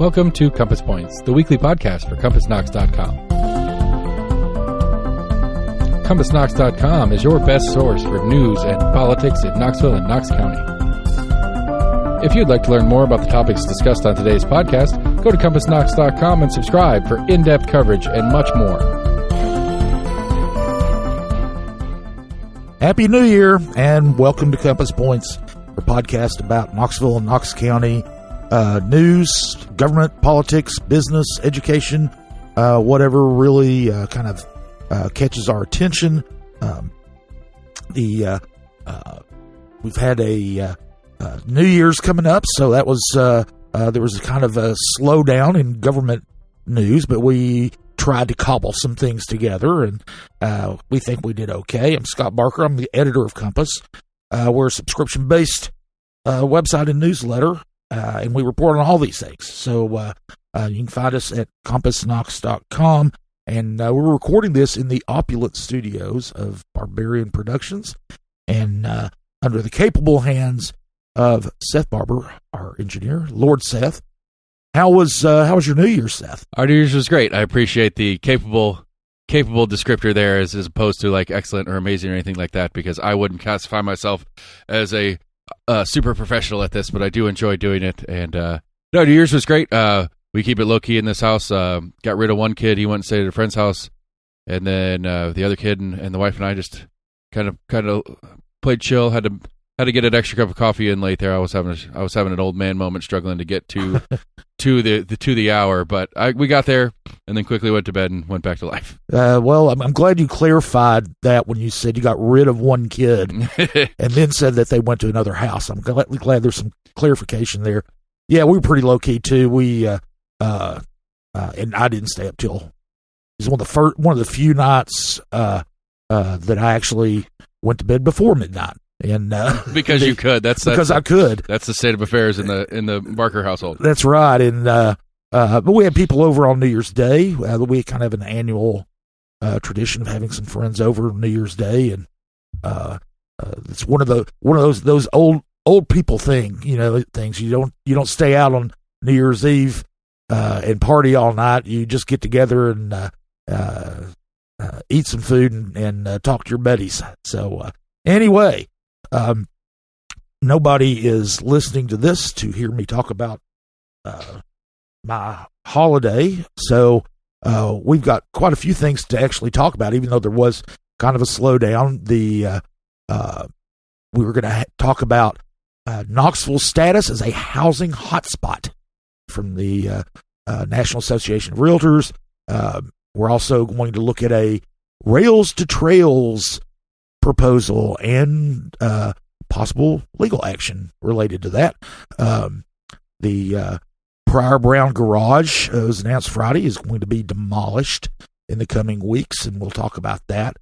Welcome to Compass Points, the weekly podcast for CompassKnox.com. CompassKnox.com is your best source for news and politics in Knoxville and Knox County. If you'd like to learn more about the topics discussed on today's podcast, go to CompassKnox.com and subscribe for in-depth coverage and much more. Happy New Year, and welcome to Compass Points, our podcast about Knoxville and Knox County news, government, politics, business, education, whatever really kind of catches our attention. We've had a New Year's coming up, so that was there was kind of a slowdown in government news, but we tried to cobble some things together, and we think we did okay. I'm Scott Barker. I'm the editor of Compass. We're a subscription-based website and newsletter, and we report on all these things. So you can find us at CompassKnox.com, and we're recording this in the opulent studios of Barbarian Productions, and under the capable hands of Seth Barber, our engineer. Lord Seth, how was your New Year's, Seth? Our New Year's was great. I appreciate the capable descriptor there as opposed to like excellent or amazing or anything like that, because I wouldn't classify myself as a super professional at this, but I do enjoy doing it. And no, New Year's was great. We keep it low key in this house. Got rid of one kid. He went and stayed at a friend's house, and then the other kid and the wife and I just kind of played chill. Had to get an extra cup of coffee in late there. I was having an old man moment, struggling to get to the hour, but we got there and then quickly went to bed and went back to life. Well, I'm glad you clarified that when you said you got rid of one kid and then said that they went to another house. I'm glad there's some clarification there. Yeah, we were pretty low key too. We and I didn't stay up till it was one of the few nights that I actually went to bed before midnight. And because you could, because I could. That's the state of affairs in the Barker household. That's right. And but we had people over on New Year's Day. We kind of have an annual tradition of having some friends over New Year's Day, and it's one of those old people things. You don't stay out on New Year's Eve and party all night. You just get together and eat some food and talk to your buddies. So anyway. Nobody is listening to this to hear me talk about my holiday, so we've got quite a few things to actually talk about, even though there was kind of a slowdown. We were going to talk about Knoxville's status as a housing hotspot from the National Association of Realtors. We're also going to look at a Rails to Trails proposal and possible legal action related to that. The Pryor Brown Garage, was announced Friday, is going to be demolished in the coming weeks, and we'll talk about that.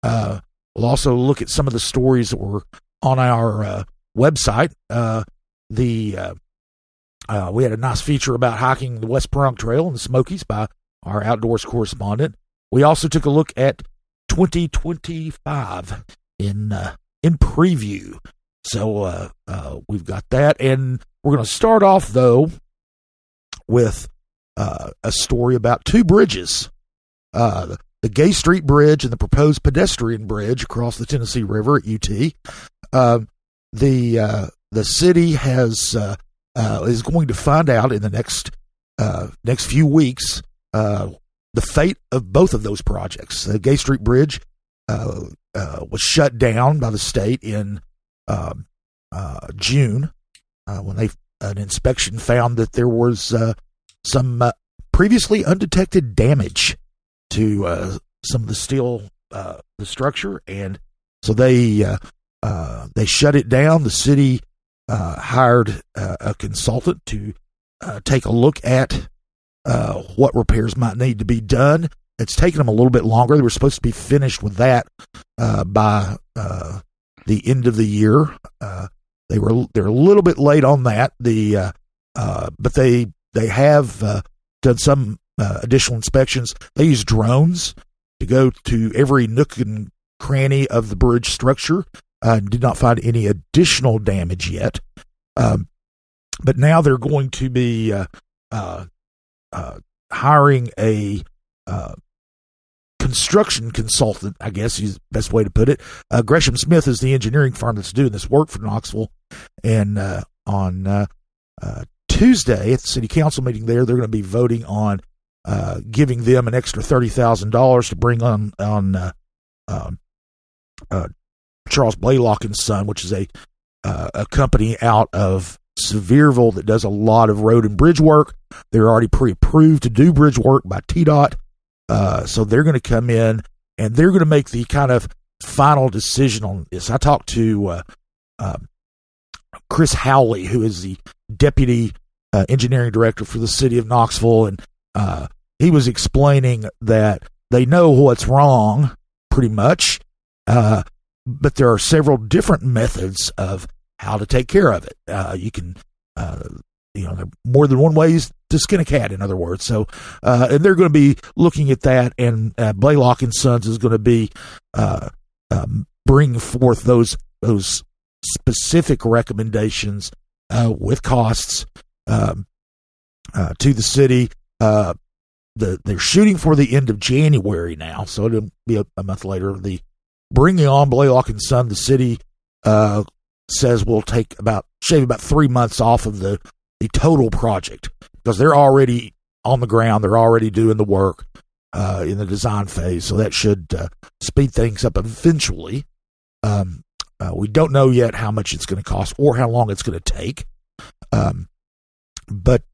We'll also look at some of the stories that were on our website. We had a nice feature about hiking the West Pahrump Trail in the Smokies by our outdoors correspondent. We also took a look at 2025 in preview. So we've got that, and we're going to start off though with a story about two bridges, the Gay Street Bridge and the proposed Pedestrian Bridge across the Tennessee River at UT. The city is going to find out in the next few weeks the fate of both of those projects. The Gay Street Bridge was shut down by the state in June when an inspection found that there was some previously undetected damage to some of the steel, the structure, and so they shut it down. The city hired a consultant to take a look at what repairs might need to be done. It's taken them a little bit longer. They were supposed to be finished with that by the end of the year. They're a little bit late on that. But they have done some additional inspections. They use drones to go to every nook and cranny of the bridge structure. Did not find any additional damage yet. But now they're going to be hiring a construction consultant, I guess is the best way to put it. Gresham Smith is the engineering firm that's doing this work for Knoxville. And on Tuesday at the city council meeting they're going to be voting on giving them an extra $30,000 to bring on Charles Blaylock and Son, which is a company out of Sevierville that does a lot of road and bridge work. They're already pre-approved to do bridge work by TDOT. So they're going to come in and they're going to make the kind of final decision on this. I talked to Chris Howley, who is the deputy engineering director for the city of Knoxville, and he was explaining that they know what's wrong pretty much, but there are several different methods of how to take care of it. You can, there are more than one way to skin a cat, in other words. So, and they're going to be looking at that, and Blaylock and Sons is going to be bringing forth those specific recommendations with costs to the city. They're shooting for the end of January now, so it'll be a month later. The bringing on Blaylock and Son, the city says will shave about 3 months off of the total project, because they're already on the ground, they're already doing the work in the design phase, so that should speed things up eventually. We don't know yet how much it's going to cost or how long it's going to take, but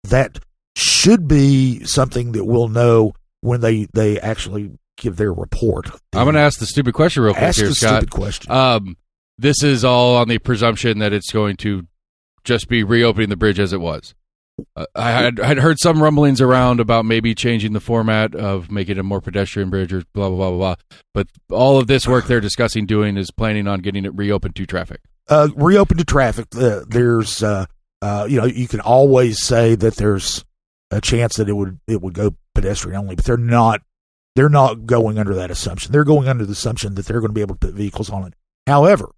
that should be something that we'll know when they actually give their report. I'm going to ask the stupid question real quick here, Scott. Stupid question. This is all on the presumption that it's going to just be reopening the bridge as it was. I had heard some rumblings around about maybe changing the format of making it a more pedestrian bridge or blah, blah, blah, blah, blah. But all of this work they're discussing doing is planning on getting it reopened to traffic. Reopened to traffic. There's, you can always say that there's a chance that it would go pedestrian only, but they're not going under that assumption. They're going under the assumption that they're going to be able to put vehicles on it. However,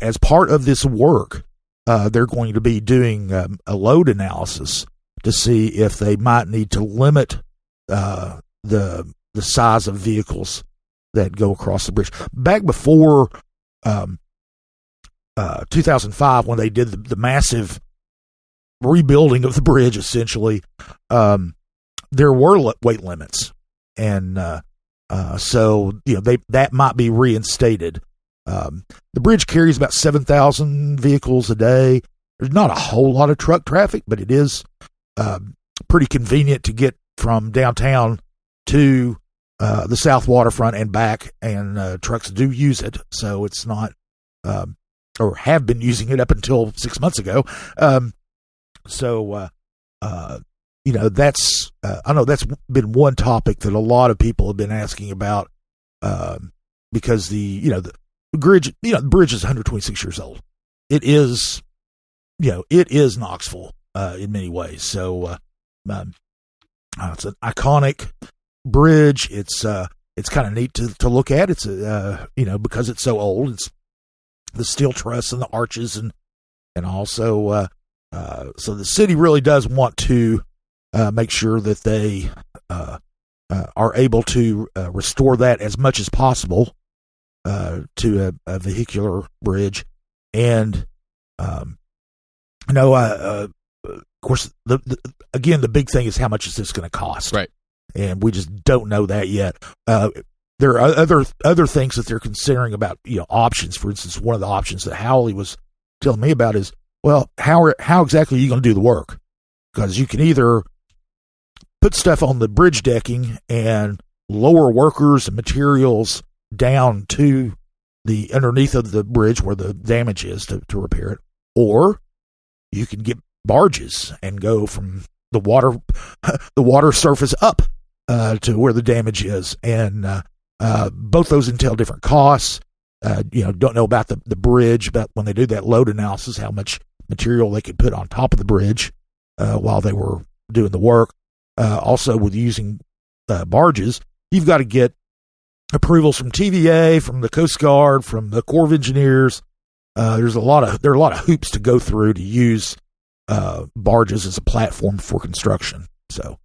as part of this work, they're going to be doing a load analysis to see if they might need to limit the size of vehicles that go across the bridge. Back before 2005, when they did the massive rebuilding of the bridge, essentially, there were weight limits, and so that might be reinstated. The bridge carries about 7,000 vehicles a day. There's not a whole lot of truck traffic, but it is pretty convenient to get from downtown to the South Waterfront and back, and trucks do use it, so it's not, or have been using it up until 6 months ago. That's I know that's been one topic that a lot of people have been asking about, because the bridge is 126 years old. It is Knoxville in many ways. So it's an iconic bridge. It's kind of neat to look at. It's because it's so old. It's the steel truss and the arches and also so the city really does want to make sure that they are able to restore that as much as possible to a vehicular bridge. And of course, the big thing is how much is this going to cost, right? And we just don't know that yet. There are other things that they're considering about options. For instance, one of the options that Howley was telling me about is, well, how exactly are you going to do the work? Because you can either put stuff on the bridge decking and lower workers and materials down to the underneath of the bridge where the damage is to repair it, or you can get barges and go from the water surface up to where the damage is, and both those entail different costs. Don't know about the bridge, but when they do that load analysis, how much material they could put on top of the bridge while they were doing the work. Also, with using barges, you've got to get approvals from TVA, from the Coast Guard, from the Corps of Engineers. There are a lot of hoops to go through to use barges as a platform for construction. So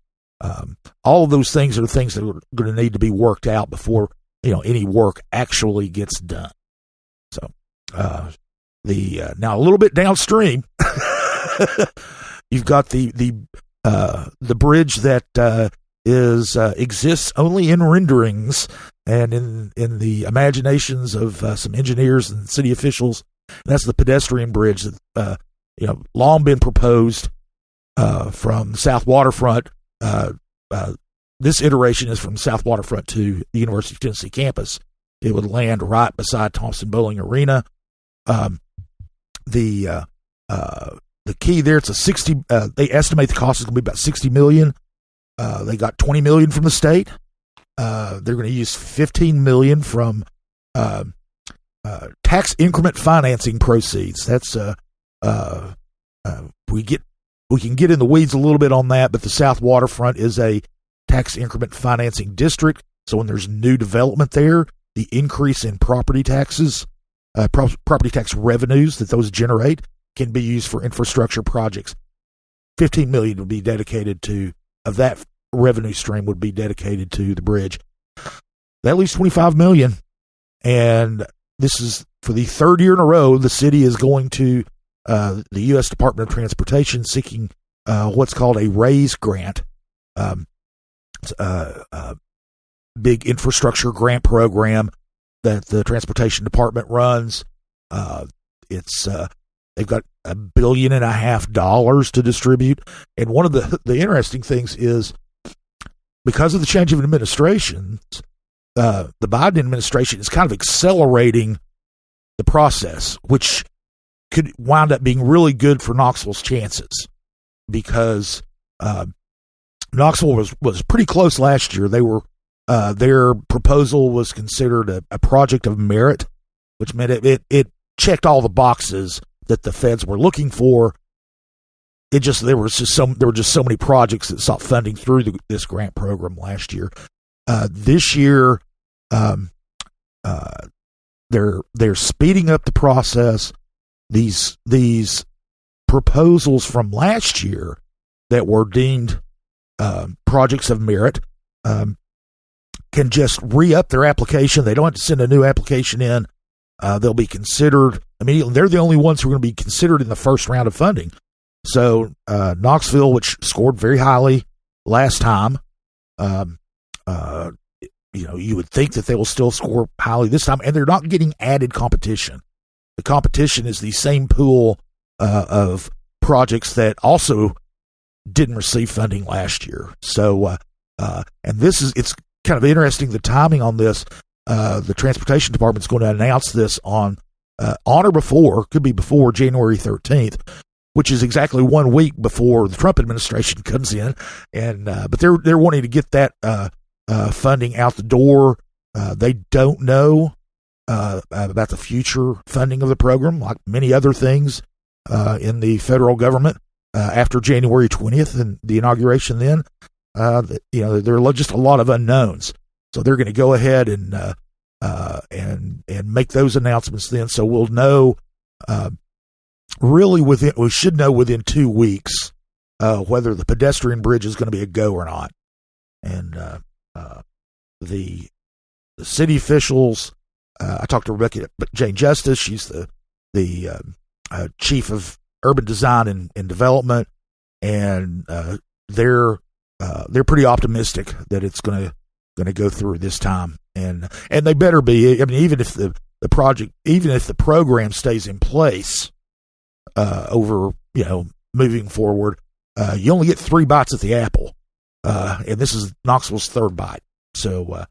all of those things are things that are going to need to be worked out before any work actually gets done. So now a little bit downstream, you've got the bridge that exists only in renderings and in the imaginations of some engineers and city officials. That's the pedestrian bridge that long been proposed from South Waterfront. This iteration is from South Waterfront to the University of Tennessee campus. It would land right beside Thompson Bowling Arena. The key there, it's a 60. They estimate the cost is going to be about $60 million. They got $20 million from the state. They're going to use $15 million from tax increment financing proceeds. That's we can get in the weeds a little bit on that, but the South Waterfront is a tax increment financing district. So when there's new development there, the increase in property taxes, property tax revenues that those generate can be used for infrastructure projects. $15 million would be dedicated to, of that revenue stream would be dedicated to the bridge. That leaves $25 million. And this is for the third year in a row, the city is going to the U.S. Department of Transportation seeking what's called a RAISE grant. Big infrastructure grant program that the Transportation Department runs. They've got $1.5 billion to distribute. And one of the interesting things is, because of the change of administration, the Biden administration is kind of accelerating the process, which could wind up being really good for Knoxville's chances, because Knoxville was pretty close last year. They were their proposal was considered a project of merit, which meant it checked all the boxes that the feds were looking for. There were just so many projects that sought funding through this grant program last year. This year, they're speeding up the process. These proposals from last year that were deemed projects of merit can just re-up their application. They don't have to send a new application in. They'll be considered immediately. They're the only ones who are going to be considered in the first round of funding. So Knoxville, which scored very highly last time, you would think that they will still score highly this time, and they're not getting added competition. The competition is the same pool of projects that also didn't receive funding last year. So, and it's kind of interesting, the timing on this. The Transportation Department is going to announce this on or before, could be before January 13th, which is exactly 1 week before the Trump administration comes in. And but they're wanting to get that funding out the door. They don't know about the future funding of the program, like many other things in the federal government after January 20th and the inauguration. Then there are just a lot of unknowns. So they're going to go ahead and make those announcements then. So we'll know we should know within 2 weeks whether the pedestrian bridge is going to be a go or not. And the city officials, I talked to Rebecca Jane Justice. She's the chief of urban design and development, and they're pretty optimistic that it's going to go through this time, and they better be. I mean, even if the program stays in place over moving forward, you only get 3 bites at the apple, and this is Knoxville's 3rd bite. So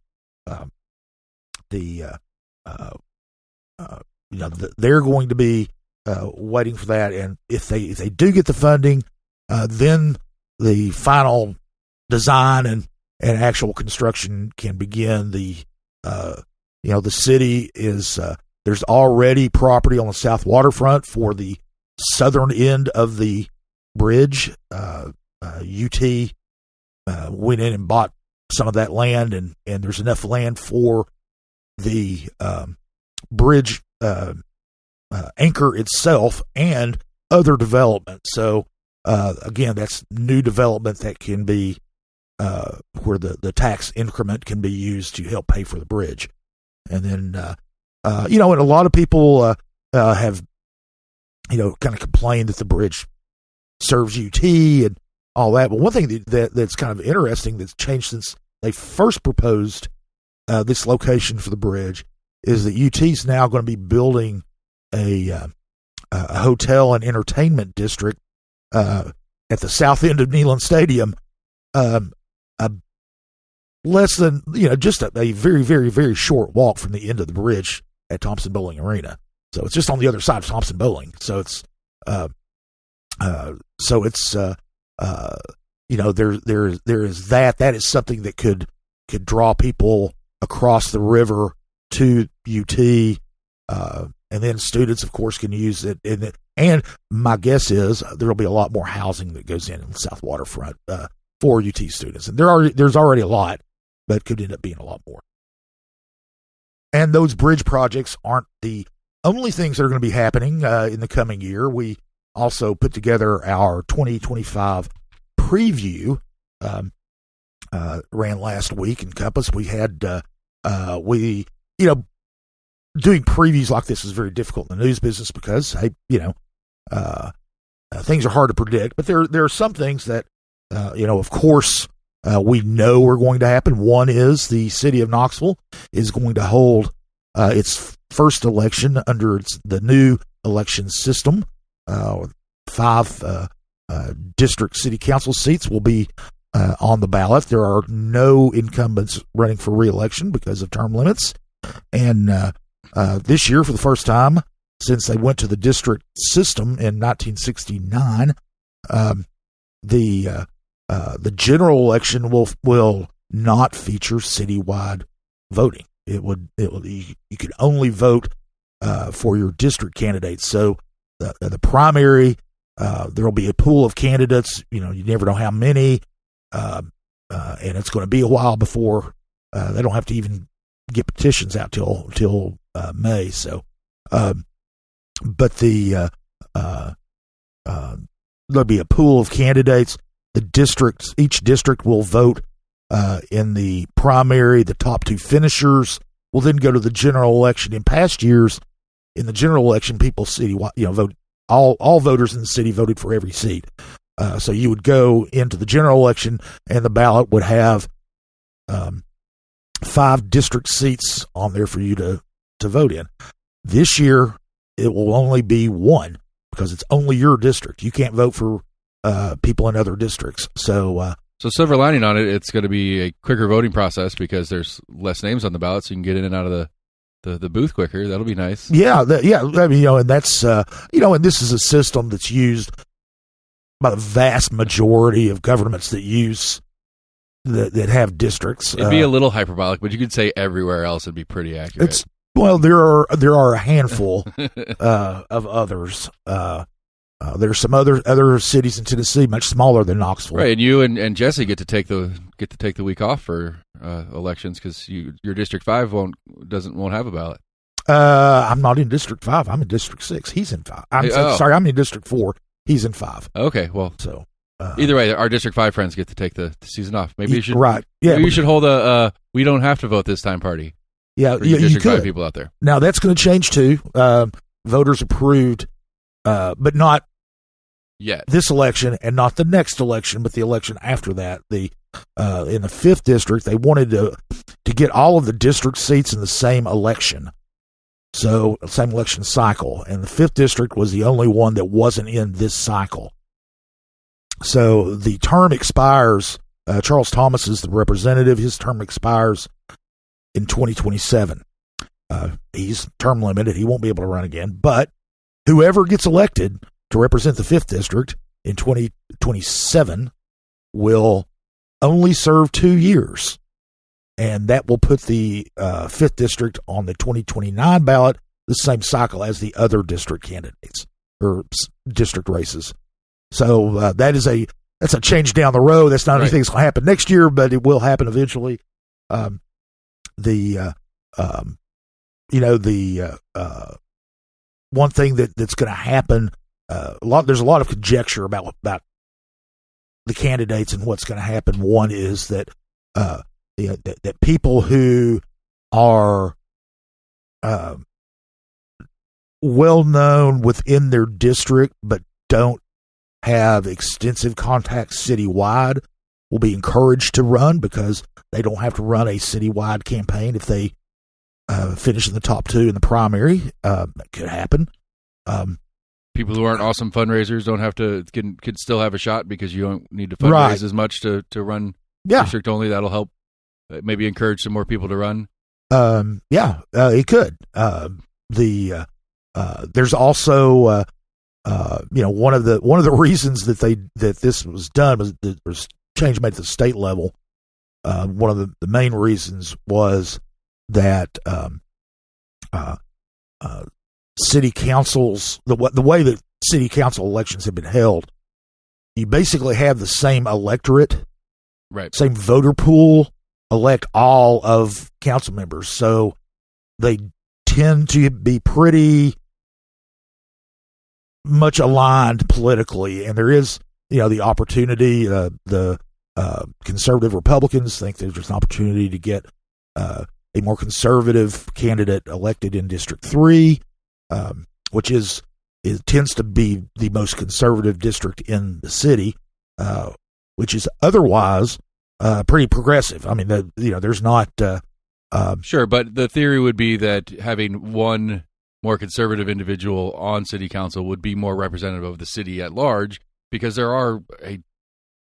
they're going to be waiting for that, and if they do get the funding, then the final design and actual construction can begin. The city is there's already property on the South Waterfront for the southern end of the bridge. UT went in and bought some of that land, and there's enough land for the bridge anchor itself and other development. So again, that's new development that can be where the tax increment can be used to help pay for the bridge. And then, and a lot of people have, kind of complained that the bridge serves UT and all that. But one thing that's kind of interesting that's changed since they first proposed this location for the bridge is that UT's now going to be building a hotel and entertainment district at the south end of Neyland Stadium, less than just a very, very, very short walk from the end of the bridge at Thompson Bowling Arena. So it's just on the other side of Thompson Bowling. So it's there is that. That is something that could draw people across the river to UT, and then students, of course, can use it. And my guess is there will be a lot more housing that goes in the South Waterfront for UT students, and there's already a lot, but it could end up being a lot more. And those bridge projects aren't the only things that are going to be happening in the coming year. We also put together our 2025 preview. Ran last week in Compass. We had doing previews like this is very difficult in the news business because things are hard to predict. But there are some things that of course we know are going to happen. One is the city of Knoxville is going to hold its first election under the new election system. 5 district city council seats will be on the ballot. There are no incumbents running for re-election because of term limits. And this year, for the first time since they went to the district system in 1969, the general election will not feature citywide voting. You could only vote for your district candidates. So the primary, there will be a pool of candidates. You never know how many. And it's going to be a while before they don't have to even get petitions out till May. So, but there'll be a pool of candidates. Each district will vote in the primary. The top 2 finishers will then go to the general election. In past years, in the general election, people vote. All voters in the city voted for every seat. So you would go into the general election, and the ballot would have 5 district seats on there for you to vote in. This year, it will only be 1 because it's only your district. You can't vote for people in other districts. So silver lining on it, it's going to be a quicker voting process because there's less names on the ballot, so you can get in and out of the booth quicker. That'll be nice. Yeah. And that's and this is a system that's used by the vast majority of governments that have districts. It'd be a little hyperbolic, but you could say everywhere else it'd be pretty accurate. There are a handful of others. There's some other cities in Tennessee much smaller than Knoxville. Right, and you and Jesse get to take the week off for elections because your District 5 won't have a ballot. I'm not in District 5. I'm in District 6. He's in 5. Sorry, I'm in District 4. He's in 5. Okay, well, so either way, our District 5 friends get to take the season off. Maybe you should Maybe you should hold a we don't have to vote this time party. Yeah, for District 5 people out there. Now that's going to change too. Voters approved, but not yet this election and not the next election, but the election after that. In the 5th district, they wanted to get all of the district seats in the same election. So, same election cycle. And the 5th district was the only one that wasn't in this cycle. So, the term expires. Charles Thomas is the representative. His term expires in 2027. He's term limited. He won't be able to run again. But whoever gets elected to represent the 5th district in 2027 will only serve 2 years. And that will put the 5th district on the 2029 ballot, the same cycle as the other district candidates or district races. So that's a change down the road. That's not anything that's going to happen next year, but it will happen eventually. One thing that's going to happen. There's a lot of conjecture about the candidates and what's going to happen. One is that that people who are well known within their district but don't have extensive contacts citywide will be encouraged to run, because they don't have to run a citywide campaign if they finish in the top 2 in the primary. That could happen. People who aren't awesome fundraisers don't have to can still have a shot, because you don't need to fundraise as much to run district only. That'll help maybe encourage some more people to run. It could. There's also one of the reasons that this was done was that there was change made at the state level. One of the main reasons was that city councils, the way that city council elections have been held, you basically have the same electorate, right? Same voter pool elect all of council members, so they tend to be pretty much aligned politically, and there is the opportunity. The conservative Republicans think there's an opportunity to get a more conservative candidate elected in District 3. Which tends to be the most conservative district in the city, which is otherwise pretty progressive. I mean, there's not sure, but the theory would be that having one more conservative individual on city council would be more representative of the city at large, because there are a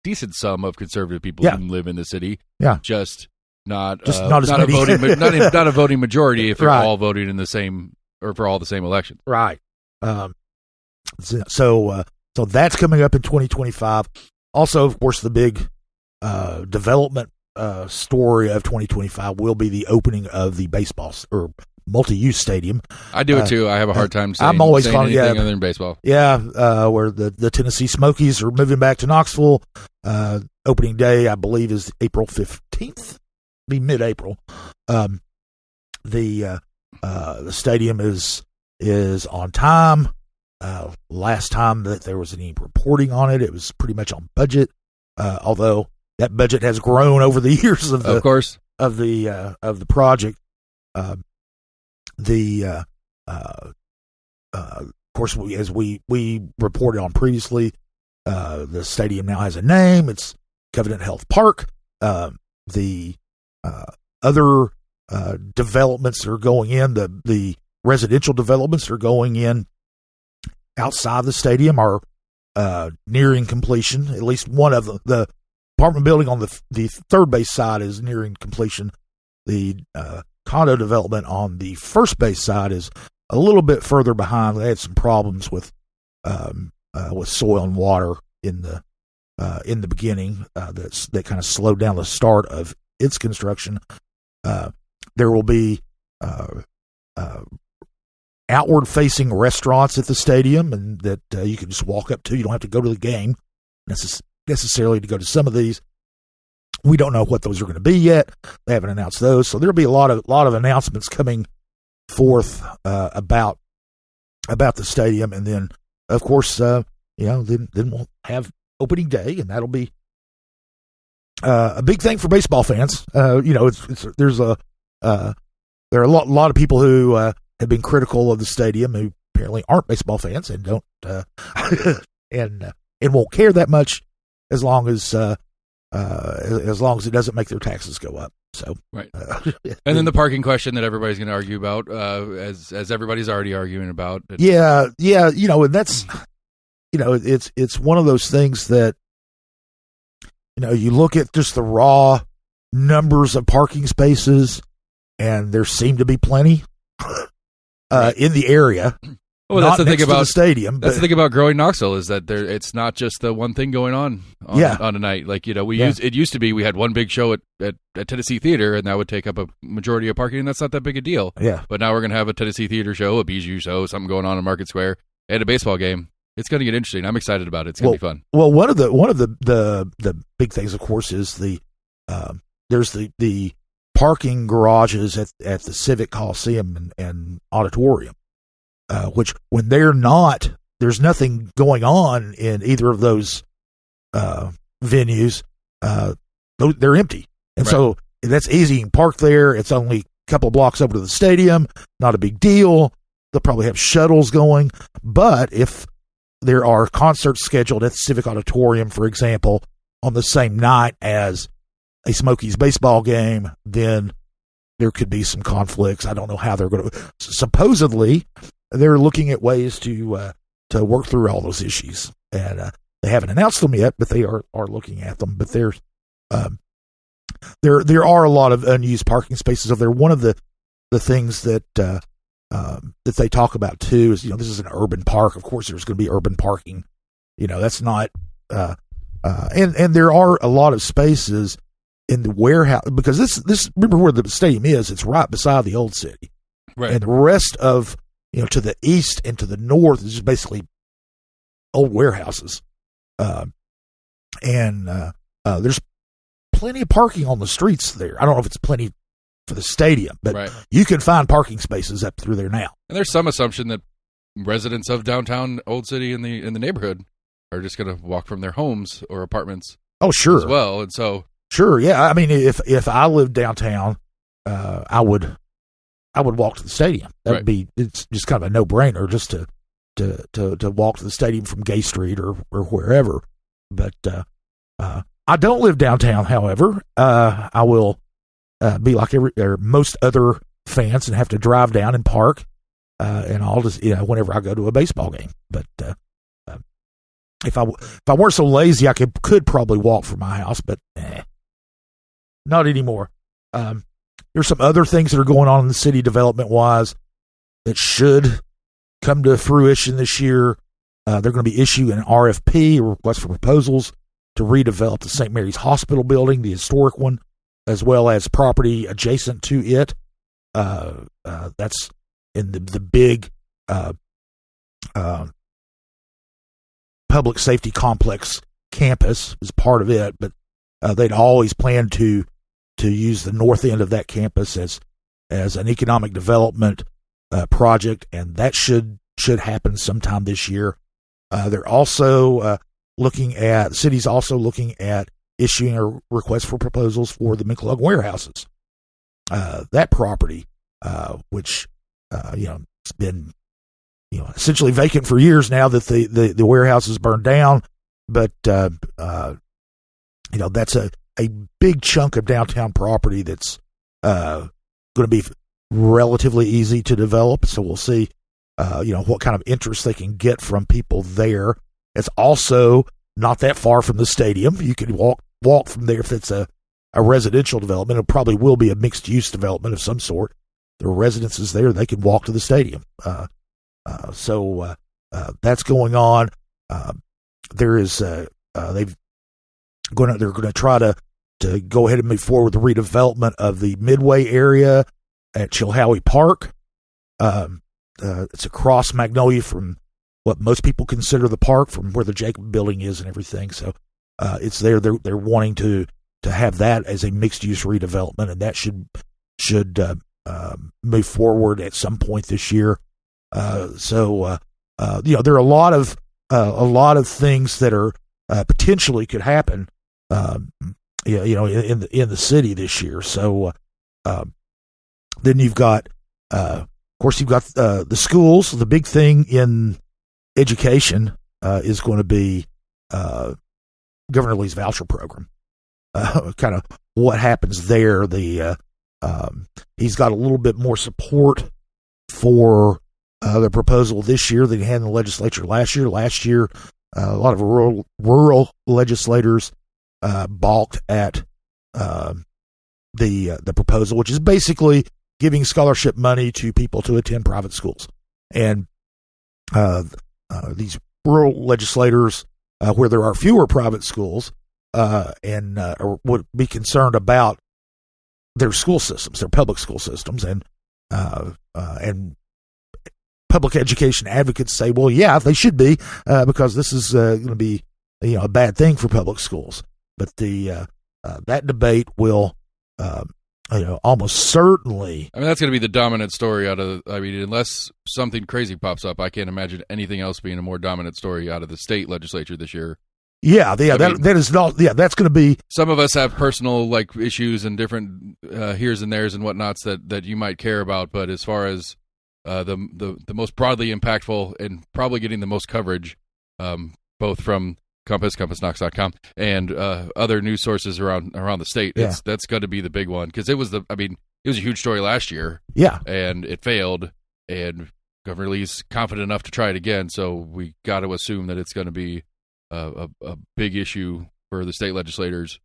decent sum of conservative people who live in the city. Yeah, just not a a voting majority if they're all voting in the same. Or for all the same elections. Right. So that's coming up in 2025. Also, of course, the big development story of 2025 will be the opening of the baseball or multi-use stadium. I do it too. I have a hard time saying anything other than baseball. Yeah, where the Tennessee Smokies are moving back to Knoxville. Opening day, I believe, is April 15th. Be mid-April. The stadium is on time. Last time that there was any reporting on it, it was pretty much on budget. Although that budget has grown over the years of the project. Of course, as we reported on previously, the stadium now has a name. It's Covenant Health Park. The other developments that are going in, the residential developments that are going in outside the stadium are nearing completion. At least one of them. The apartment building on the third base side is nearing completion. The condo development on the first base side is a little bit further behind. They had some problems with soil and water in the beginning that kind of slowed down the start of its construction. There will be outward-facing restaurants at the stadium, and that you can just walk up to. You don't have to go to the game necessarily to go to some of these. We don't know what those are going to be yet. They haven't announced those, so there'll be a lot of announcements coming forth about the stadium, and then of course then we'll have opening day, and that'll be a big thing for baseball fans. There are a lot of people who have been critical of the stadium who apparently aren't baseball fans and don't and won't care that much as long as it doesn't make their taxes go up. So right, and then the parking question that everybody's going to argue about, as everybody's already arguing about. Yeah, and that's it's one of those things that you look at just the raw numbers of parking spaces, and there seem to be plenty in the area. Well, that's the thing about the stadium. That's the thing about growing Knoxville is that it's not just the one thing going on a night. Like it used to be we had one big show at Tennessee Theater, and that would take up a majority of parking, and that's not that big a deal. Yeah. But now we're going to have a Tennessee Theater show, a Bijou show, something going on in Market Square, and a baseball game. It's going to get interesting. I'm excited about it. It's going to be fun. Well, one of the big things, of course, is there's the parking garages at the Civic Coliseum and Auditorium. Which when they're not, there's nothing going on in either of those venues, they're empty. And right. so that's easy. You can park there. It's only a couple of blocks over to the stadium. Not a big deal. They'll probably have shuttles going. But if there are concerts scheduled at the Civic Auditorium, for example, on the same night as a Smokies baseball game, then there could be some conflicts. I don't know how they're going to. Supposedly, they're looking at ways to work through all those issues, and they haven't announced them yet, but they are looking at them. But there are a lot of unused parking spaces over there. One of the things that they talk about too is, this is an urban park. Of course, there's going to be urban parking. That's not. And there are a lot of spaces in the warehouse, because this remember where the stadium is. It's right beside the old city, right? And the rest of to the east and to the north is just basically old warehouses. And there's plenty of parking on the streets there. I don't know if it's plenty for the stadium, but right. You can find parking spaces up through there now. And there's some assumption that residents of downtown Old City in the neighborhood are just going to walk from their homes or apartments. Oh, sure. As well, and so sure, yeah. I mean, if I lived downtown, I would walk to the stadium. That right. would be. It's just kind of a no brainer just to walk to the stadium from Gay Street or wherever. But I don't live downtown. However, I will be like most other fans and have to drive down and park, and I'll just whenever I go to a baseball game. But if I weren't so lazy, I could probably walk from my house, but not anymore. There's some other things that are going on in the city development wise that should come to fruition this year. They're going to be issuing an RFP, a request for proposals, to redevelop the St. Mary's Hospital building, the historic one, as well as property adjacent to it. That's in the big public safety complex campus is part of it, but they'd always planned to use the north end of that campus as an economic development project, and that should happen sometime this year. They're also the city's also looking at issuing a request for proposals for the McClug warehouses. That property, which it's been essentially vacant for years now that the warehouse is burned down, but that's a big chunk of downtown property that's going to be relatively easy to develop. So we'll see what kind of interest they can get from people there. It's also not that far from the stadium. You can walk from there if it's a residential development. It probably will be a mixed use development of some sort. There are residences there; they can walk to the stadium. So that's going on. There is they're going to try to go ahead and move forward with the redevelopment of the Midway area at Chilhowie Park. It's across Magnolia from what most people consider the park, from where the Jacob Building is and everything. So it's there. They're wanting to have that as a mixed use redevelopment, and that should move forward at some point this year. So there are a lot of things that are potentially could happen. In the city this year. So then you've got, of course, the schools. The big thing in education is going to be Governor Lee's voucher program. Kind of what happens there. He's got a little bit more support for the proposal this year than he had in the legislature last year. Last year, a lot of rural legislators balked at the proposal, which is basically giving scholarship money to people to attend private schools. And these rural legislators, where there are fewer private schools, and would be concerned about their school systems, their public school systems, and public education advocates say, well, yeah, they should be, because this is going to be a bad thing for public schools. But that debate will almost certainly. I mean, that's going to be the dominant story unless something crazy pops up, I can't imagine anything else being a more dominant story out of the state legislature this year. that is not. Yeah, that's going to be. Some of us have personal like issues and different here's and there's and whatnots that you might care about. But as far as the most broadly impactful and probably getting the most coverage, both from CompassKnox.com, and other news sources around the state, that's got to be the big one because it was a huge story last year. Yeah, and it failed, and Governor Lee's confident enough to try it again. So we got to assume that it's going to be a big issue for the state legislators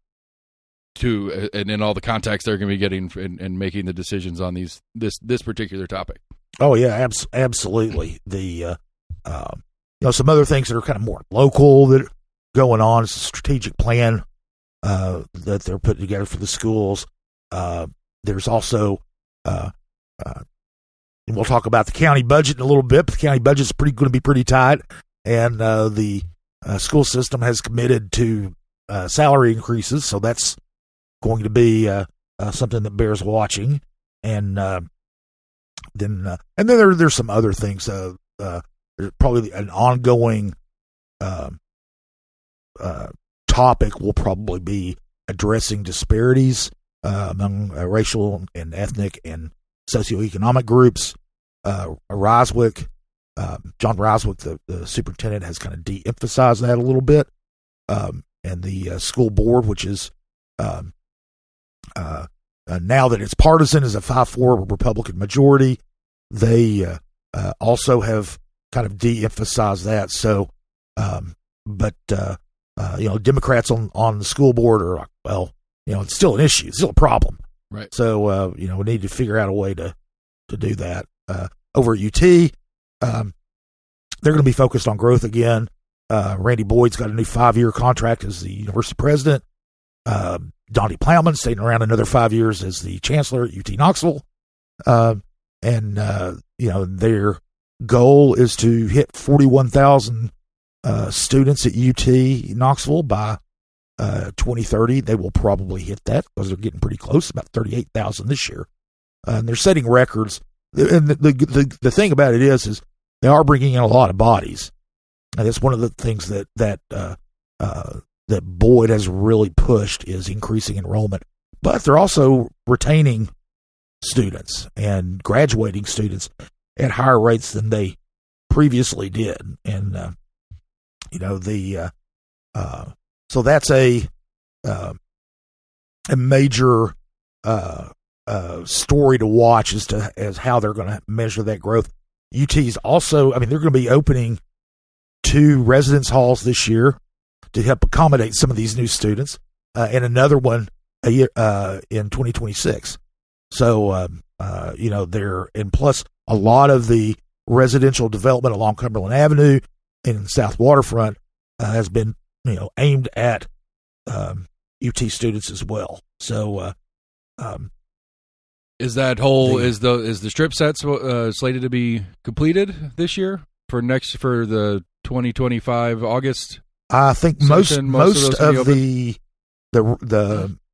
and in all the contacts they're going to be getting and making the decisions on this particular topic. Oh yeah, absolutely. The some other things that are kind of more local that are going on. It's a strategic plan that they're putting together for the schools. There's also and we'll talk about the county budget in a little bit, but the county budget is going to be pretty tight, and the school system has committed to salary increases, so that's going to be something that bears watching. And then there's some other things. There's probably an ongoing topic will probably be addressing disparities among racial and ethnic and socioeconomic groups. Roswick, John Roswick, the superintendent, has kind of de-emphasized that a little bit. And the school board, which is now that it's partisan, is a 5-4 Republican majority, they also have kind of de-emphasized that. So, Democrats on the school board are like, well, it's still an issue, it's still a problem. Right. So, we need to figure out a way to do that. Over at UT, they're going to be focused on growth again. Randy Boyd's got a new 5-year contract as the university president. Donnie Plowman staying around another 5 years as the chancellor at UT Knoxville. Their goal is to hit 41,000 students at UT Knoxville by 2030. They will probably hit that because they're getting pretty close, about 38,000 this year. And they're setting records. And the thing about it is they are bringing in a lot of bodies. And that's one of the things that Boyd has really pushed is increasing enrollment. But they're also retaining students and graduating students at higher rates than they previously did. And so that's a major story to watch as how they're going to measure that growth. UT's also, they're going to be opening 2 residence halls this year to help accommodate some of these new students, and another one in 2026. So, and plus a lot of the residential development along Cumberland Avenue and South Waterfront has been, aimed at UT students as well. So, is the strip sets slated to be completed this year for the 2025 August? I think most of the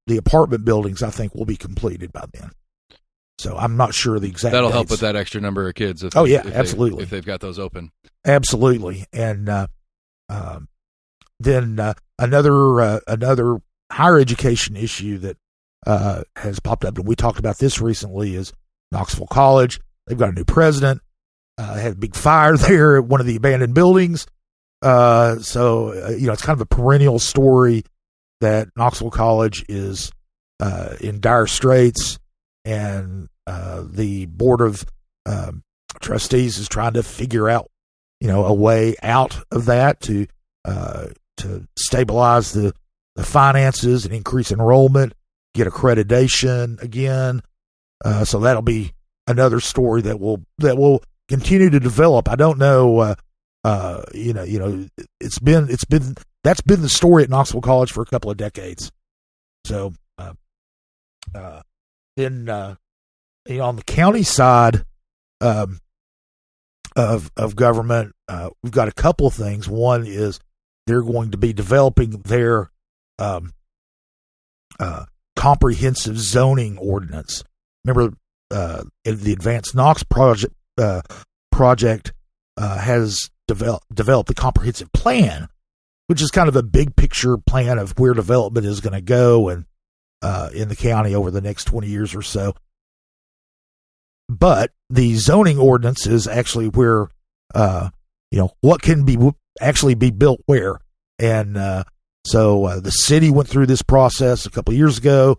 apartment buildings I think will be completed by then. So I'm not sure the exact. That'll dates. help with that extra number of kids. Absolutely. If they've got those open, absolutely. And then another higher education issue that has popped up, and we talked about this recently, is Knoxville College. They've got a new president. Had a big fire there at one of the abandoned buildings. It's kind of a perennial story that Knoxville College is in dire straits, and the board of trustees is trying to figure out, a way out of that to stabilize the finances and increase enrollment, get accreditation again. So that'll be another story that will continue to develop. I don't know. That's been the story at Knoxville College for a couple of decades. So, then on the county side of government, we've got a couple of things. One is they're going to be developing their comprehensive zoning ordinance. Remember, the Advanced Knox project has developed the comprehensive plan which is kind of a big picture plan of where development is going to go and in the county over the next 20 years or so. But the zoning ordinance is actually where, what can be actually be built where. And so the city went through this process a couple of years ago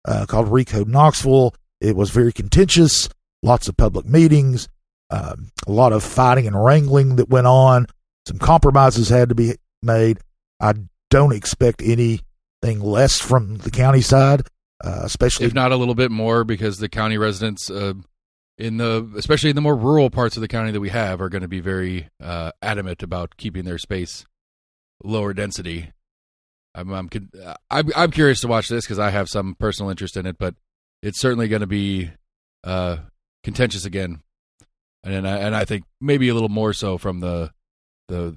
called Recode Knoxville. It was very contentious, lots of public meetings, a lot of fighting and wrangling that went on. Some compromises had to be made. I don't expect anything less from the county side, especially if not a little bit more, because the county residents especially in the more rural parts of the county that we have are going to be very adamant about keeping their space lower density. I'm curious to watch this because I have some personal interest in it, but it's certainly going to be contentious again, and I think maybe a little more so from I'm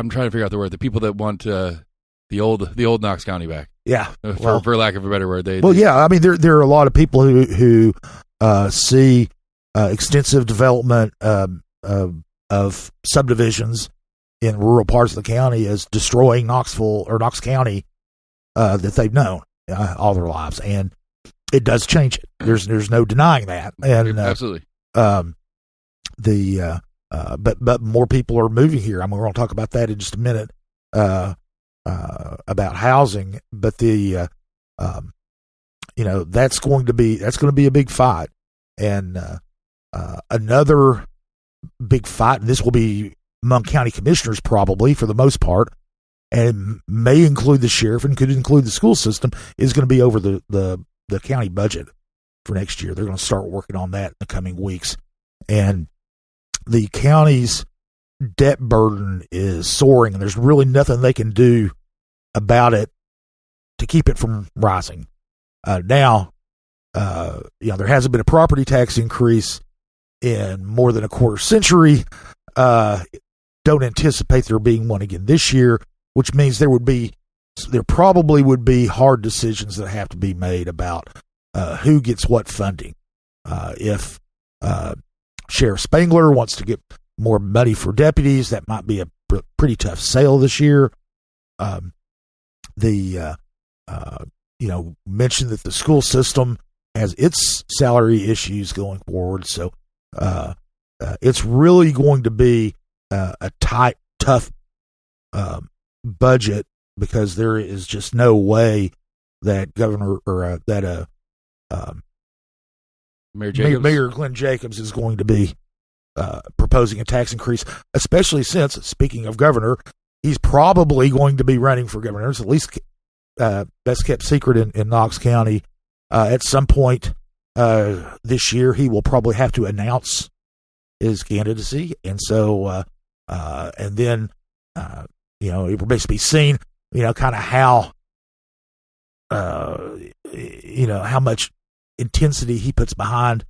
trying to figure out the word. The people that want the old Knox County back. Yeah, for lack of a better word. Yeah. I mean, there are a lot of people who see extensive development of subdivisions in rural parts of the county as destroying Knoxville or Knox County that they've known all their lives, and it does change it. There's no denying that, and absolutely. But more people are moving here. We're going to talk about that in just a minute about housing, but that's going to be a big fight, and another big fight. And this will be among county commissioners probably for the most part, and may include the sheriff and could include the school system. Is going to be over the county budget for next year. They're going to start working on that in the coming weeks, and the county's debt burden is soaring, and there's really nothing they can do about it to keep it from rising. Now, there hasn't been a property tax increase in more than a quarter century. Don't anticipate there being one again this year, which means there probably would be hard decisions that have to be made about who gets what funding. If Sheriff Spangler wants to get more money for deputies, that might be a pretty tough sale this year. Mentioned that the school system has its salary issues going forward, so it's really going to be a tight, tough budget, because there is just no way that Mayor Glenn Jacobs is going to be proposing a tax increase, especially since, speaking of governor, he's probably going to be running for governor. It's at least best kept secret in Knox County. At some point this year, he will probably have to announce his candidacy, and so and then it will basically be seen, kind of how how much intensity he puts behind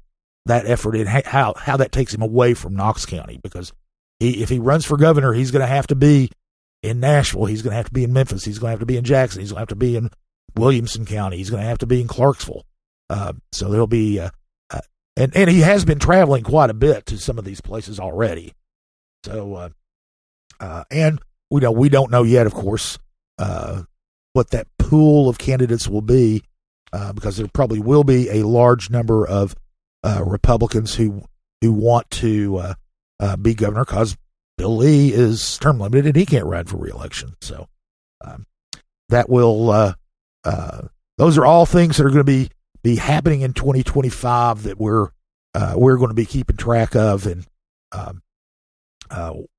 that effort, and how that takes him away from Knox County, because if he runs for governor, he's going to have to be in Nashville, he's going to have to be in Memphis, he's going to have to be in Jackson, he's going to have to be in Williamson County, he's going to have to be in Clarksville. So there'll be and he has been traveling quite a bit to some of these places already. So and we don't know yet, of course, what that pool of candidates will be, because there probably will be a large number of Republicans who want to be governor, because Bill Lee is term limited and he can't run for re-election. So that will those are all things that are going to be happening in 2025 that we're going to be keeping track of, and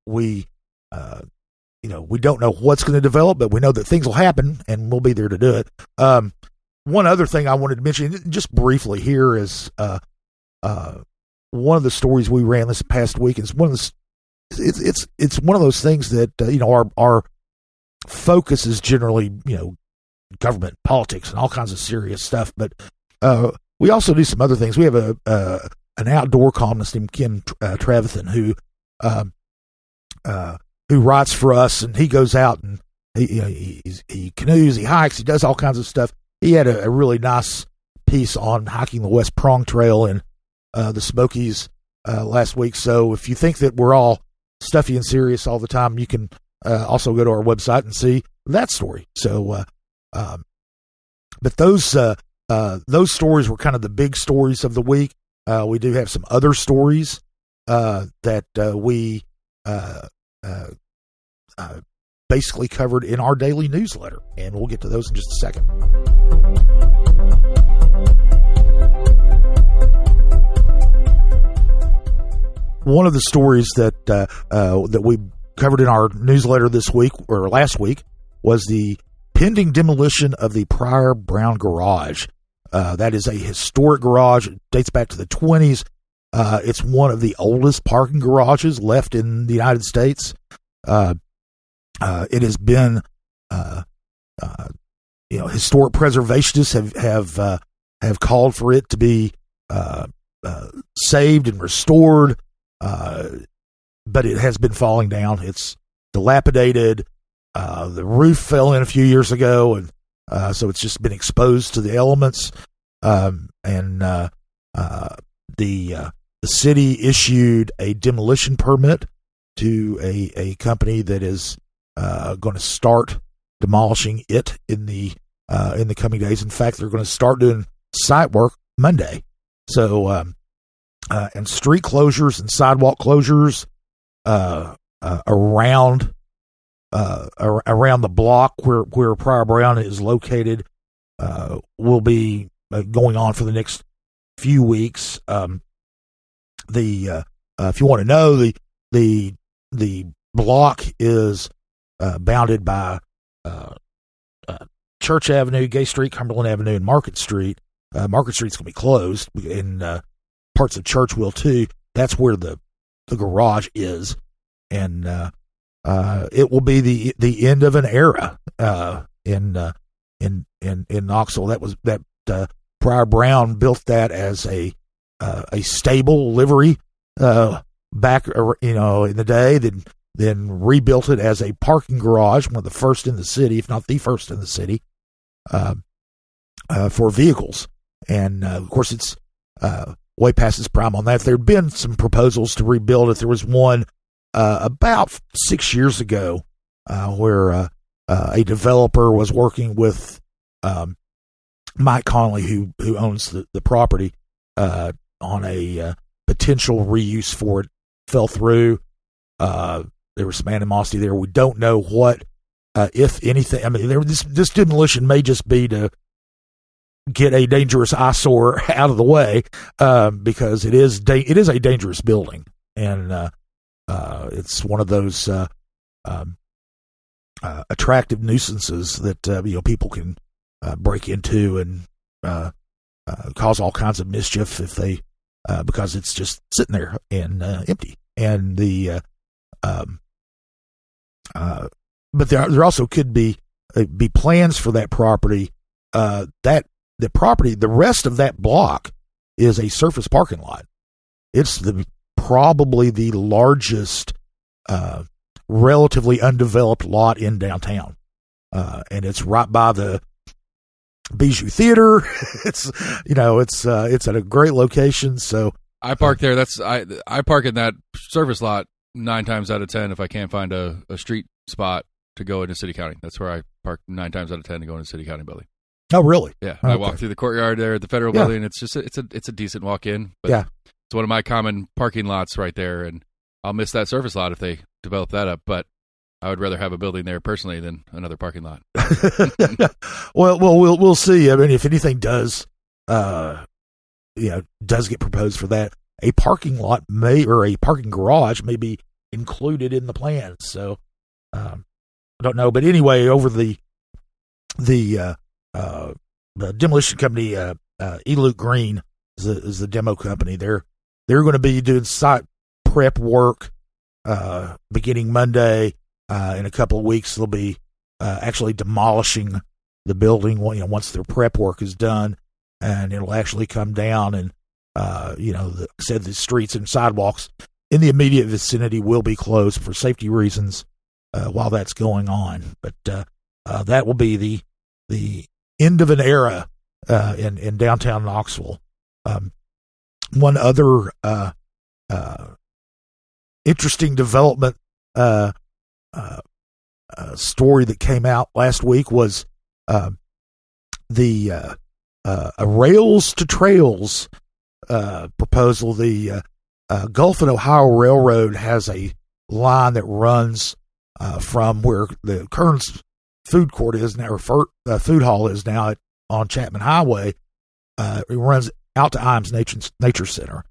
we don't know what's going to develop, but we know that things will happen, and we'll be there to do it. One other thing I wanted to mention just briefly here is one of the stories we ran this past week is it's one of those things that our focus is generally government, politics, and all kinds of serious stuff, but we also do some other things. We have an outdoor columnist named Ken Trevathan who writes for us, and he goes out and he canoes, he hikes, he does all kinds of stuff. He had a really nice piece on hiking the West Prong Trail in the Smokies last week. So if you think that we're all stuffy and serious all the time, you can also go to our website and see that story. So, but those stories were kind of the big stories of the week. We do have some other stories that we basically covered in our daily newsletter, and we'll get to those in just a second. One of the stories that we covered in our newsletter this week or last week was the pending demolition of the Pryor Brown Garage. That is a historic garage. It dates back to the 20s. It's one of the oldest parking garages left in the United States. It has been, historic preservationists have called for it to be saved and restored, but it has been falling down. It's dilapidated. The roof fell in a few years ago, and so it's just been exposed to the elements. The city issued a demolition permit to a company that is going to start demolishing it in the coming days. In fact, they're going to start doing site work Monday. So, and street closures and sidewalk closures around the block where Pryor Brown is located will be going on for the next few weeks. If you want to know, the block is bounded by Church Avenue, Gay Street, Cumberland Avenue, and Market Street. Market Street's going to be closed, and parts of Church will too. That's where the garage is, and it will be the end of an era in Knoxville. That Pryor Brown built that as a stable livery back in the day, then rebuilt it as a parking garage, one of the first in the city, if not the first in the city, for vehicles. And of course, it's way past its prime on that. There had been some proposals to rebuild it. There was one about 6 years ago where a developer was working with Mike Connolly, who owns the property, on a potential reuse for it. Fell through. There was some animosity there. We don't know what, if anything. I mean, this demolition may just be to get a dangerous eyesore out of the way, because it is a dangerous building, and it's one of those attractive nuisances that people can break into and cause all kinds of mischief if they because it's just sitting there and empty. And but there also could be plans for that property. The rest of that block is a surface parking lot. It's probably the largest relatively undeveloped lot in downtown, and it's right by the Bijou Theater. It's at a great location. So I park there. I park in that service lot 9 times out of 10 if I can't find a street spot to go into City County. That's where I park 9 times out of 10 to go into City County building. Oh, really? Yeah. Okay. I walk through the courtyard there at the Federal Building. It's just it's a decent walk in. But yeah. It's one of my common parking lots right there, and I'll miss that service lot if they develop that up. But I would rather have a building there personally than another parking lot. Well, we'll see. I mean, if anything does get proposed for that, a parking lot or a parking garage may be included in the plans. So I don't know, but anyway, over the demolition company, Eluke Green is the demo company. They're going to be doing site prep work beginning Monday. In a couple of weeks, they'll be actually demolishing the building. Once their prep work is done, and it'll actually come down, and the streets and sidewalks in the immediate vicinity will be closed for safety reasons while that's going on. But that will be the end of an era in downtown Knoxville. One other interesting development story that came out last week was the a rails to trails proposal. The Gulf and Ohio Railroad has a line that runs from where the Kearns food court is now, or food hall is now on Chapman Highway. It runs out to Iams Nature Center,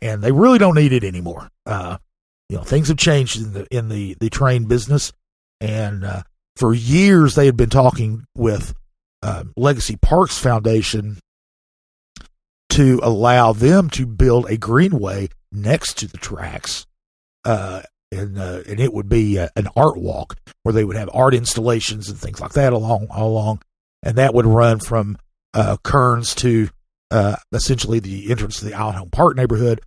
and they really don't need it anymore. Things have changed in the train business, and for years they had been talking with Legacy Parks Foundation to allow them to build a greenway next to the tracks, and it would be an art walk where they would have art installations and things like that along, and that would run from Kearns to essentially the entrance to the Island Home Park neighborhood,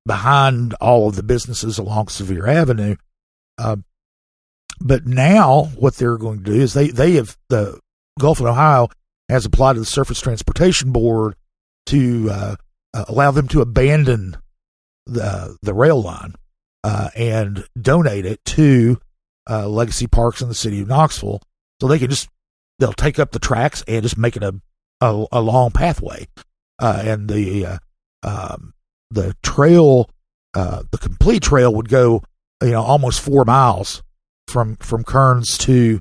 behind all of the businesses along Sevier Avenue. But now what they're going to do is the Gulf and Ohio has applied to the Surface Transportation Board to allow them to abandon the rail line and donate it to Legacy Parks in the city of Knoxville, so they'll take up the tracks and just make it a long pathway, and the trail, the complete trail would go almost 4 miles from Kearns to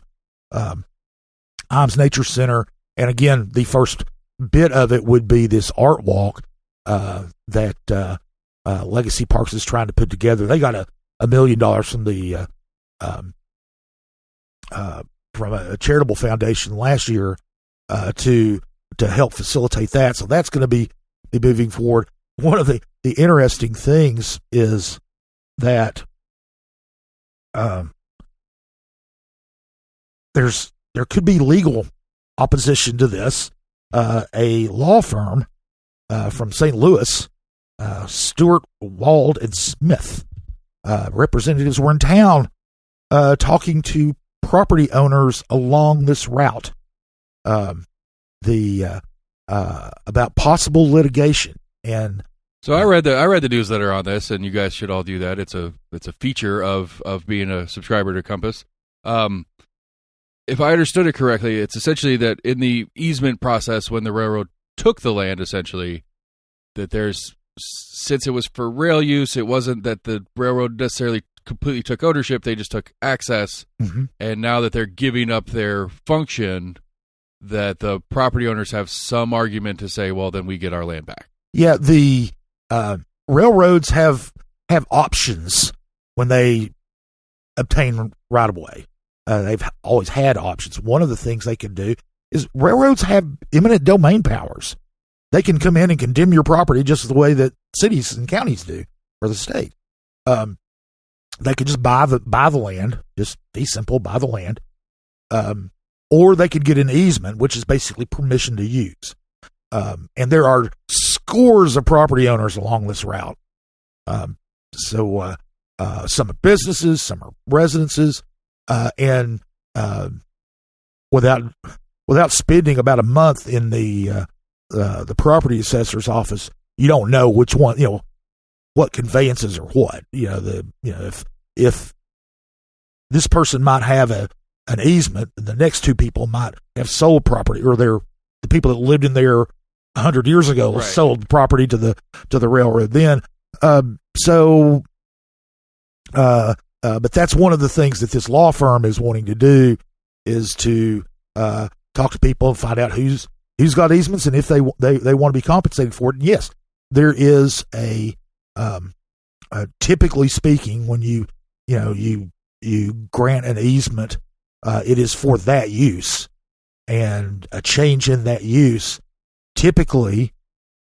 Iams Nature Center. And again, the first bit of it would be this art walk that Legacy Parks is trying to put together. They got $1 million from the from a charitable foundation last year to help facilitate that. So that's going to be moving forward. One of the interesting things is that there could be legal opposition to this. A law firm from St. Louis, Stewart, Wald, and Smith, representatives were in town talking to property owners along this route about possible litigation. And so I read the newsletter on this, and you guys should all do that. It's a feature of being a subscriber to Compass. If I understood it correctly, it's essentially that in the easement process, when the railroad took the land, essentially, that since it was for rail use, it wasn't that the railroad necessarily completely took ownership, they just took access. Mm-hmm. And now that they're giving up their function, that the property owners have some argument to say, well, then we get our land back. Yeah, the railroads have options when they obtain right-of-way. They've always had options. One of the things they can do is railroads have eminent domain powers. They can come in and condemn your property just the way that cities and counties do, or the state. They could just buy the land, just be simple, buy the land. Or they could get an easement, which is basically permission to use. And there are scores of property owners along this route. So some are businesses, some are residences, and without spending about a month in the property assessor's office, you don't know which one, what conveyances are what. If this person might have an easement, and the next two people might have sold property, or the people that lived in there 100 years ago right. sold the property to the railroad then. But that's one of the things that this law firm is wanting to do, is to talk to people and find out who's got easements and if they want to be compensated for it. And yes, there is a typically speaking, when you grant an easement, it is for that use, and a change in that use typically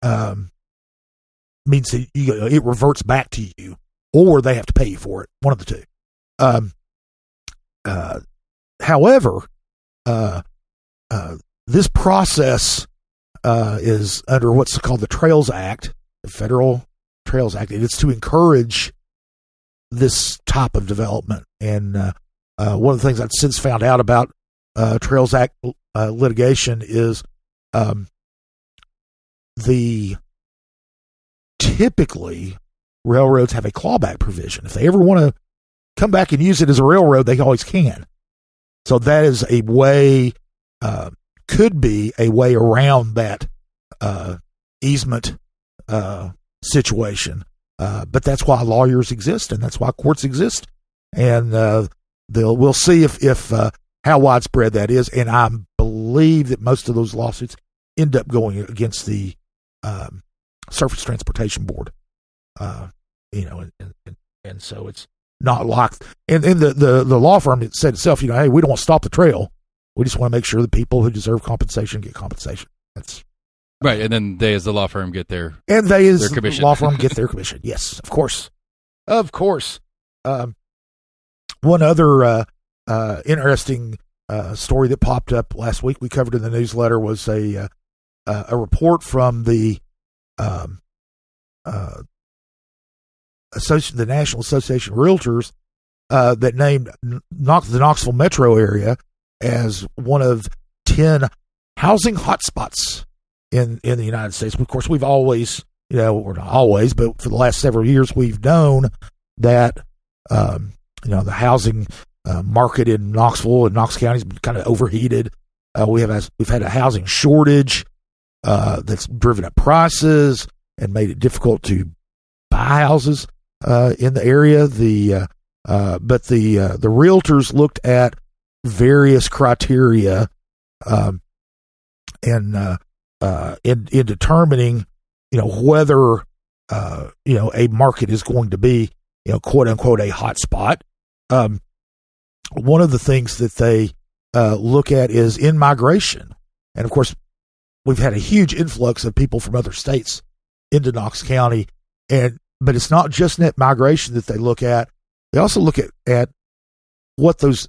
means that it reverts back to you, or they have to pay you for it. One of the two. However, this process is under what's called the Trails Act, the Federal Trails Act, and it's to encourage this type of development. And one of the things I've since found out about Trails Act litigation is typically railroads have a clawback provision. If they ever want to come back and use it as a railroad, they always can. So that is a way, could be a way around that easement situation. But that's why lawyers exist, and that's why courts exist. And we'll see if how widespread that is. And I believe that most of those lawsuits end up going against the Surface Transportation Board. And so it's not locked. And the law firm, it said itself, hey, we don't want to stop the trail. We just want to make sure the people who deserve compensation get compensation. That's right. And then they, as the law firm, get their commission. The law firm get their commission. Yes, of course. One other interesting story that popped up last week, we covered in the newsletter, was a report from the the National Association of Realtors that named the Knoxville metro area as one of 10 housing hotspots in the United States. Of course, we've always, or not always, but for the last several years, we've known that the housing market in Knoxville and Knox County has been kind of overheated. We've had a housing shortage that's driven up prices and made it difficult to buy houses in the area. But the realtors looked at various criteria in determining whether a market is going to be quote unquote a hot spot. One of the things that they look at is in-migration, and of course we've had a huge influx of people from other states into Knox County, but it's not just net migration that they look at. They also look at what those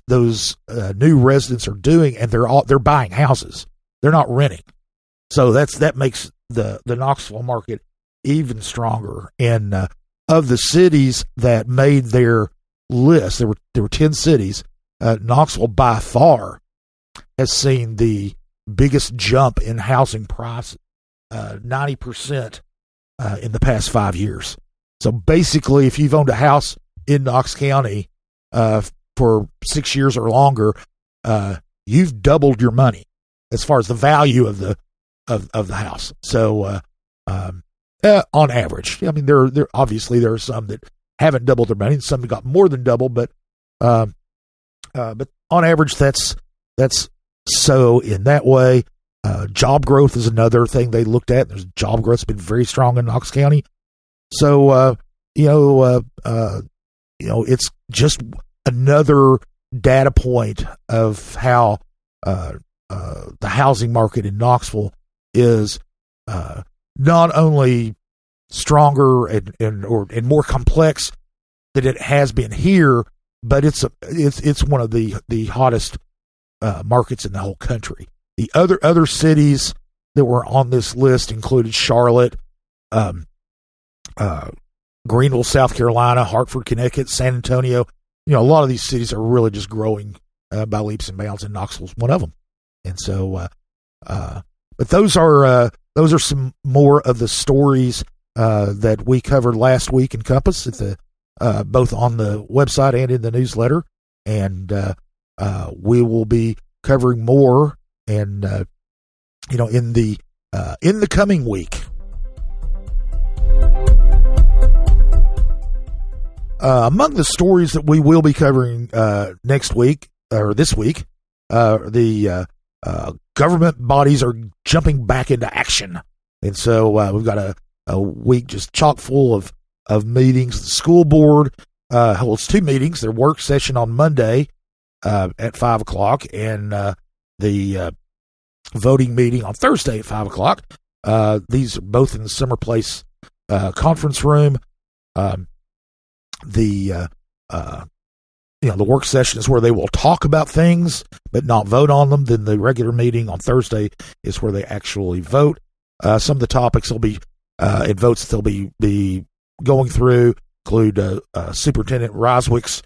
new residents are doing, and they're buying houses. They're not renting. So that makes the Knoxville market even stronger. And of the cities that made their list, there were 10 cities. Knoxville by far has seen the biggest jump in housing prices, 90% in the past 5 years. So basically, if you've owned a house in Knox County for 6 years or longer, you've doubled your money as far as the value of the house. So on average, I mean, there obviously there are some that haven't doubled their money, and some that got more than double, but on average, that's so in that way. Job growth is another thing they looked at. There's job growth's been very strong in Knox County. So it's just another data point of how the housing market in Knoxville is not only stronger and more complex than it has been here, but it's one of the hottest markets in the whole country. The other cities that were on this list included Charlotte, Greenville, South Carolina, Hartford, Connecticut, San Antonio. A lot of these cities are really just growing by leaps and bounds, and Knoxville's one of them. And so, but those are some more of the stories that we covered last week in Compass at the both on the website and in the newsletter, and we will be covering more and in the coming week. Among the stories that we will be covering next week or this week, the government bodies are jumping back into action, and so we've got a week just chock full of meetings. The school board holds 2 meetings: their work session on Monday at 5:00, and the voting meeting on Thursday at 5:00. These are both in the Summer Place conference room. The work session is where they will talk about things but not vote on them. Then the regular meeting on Thursday is where they actually vote. Some of the topics will be and votes that they'll be going through include Superintendent Roswick's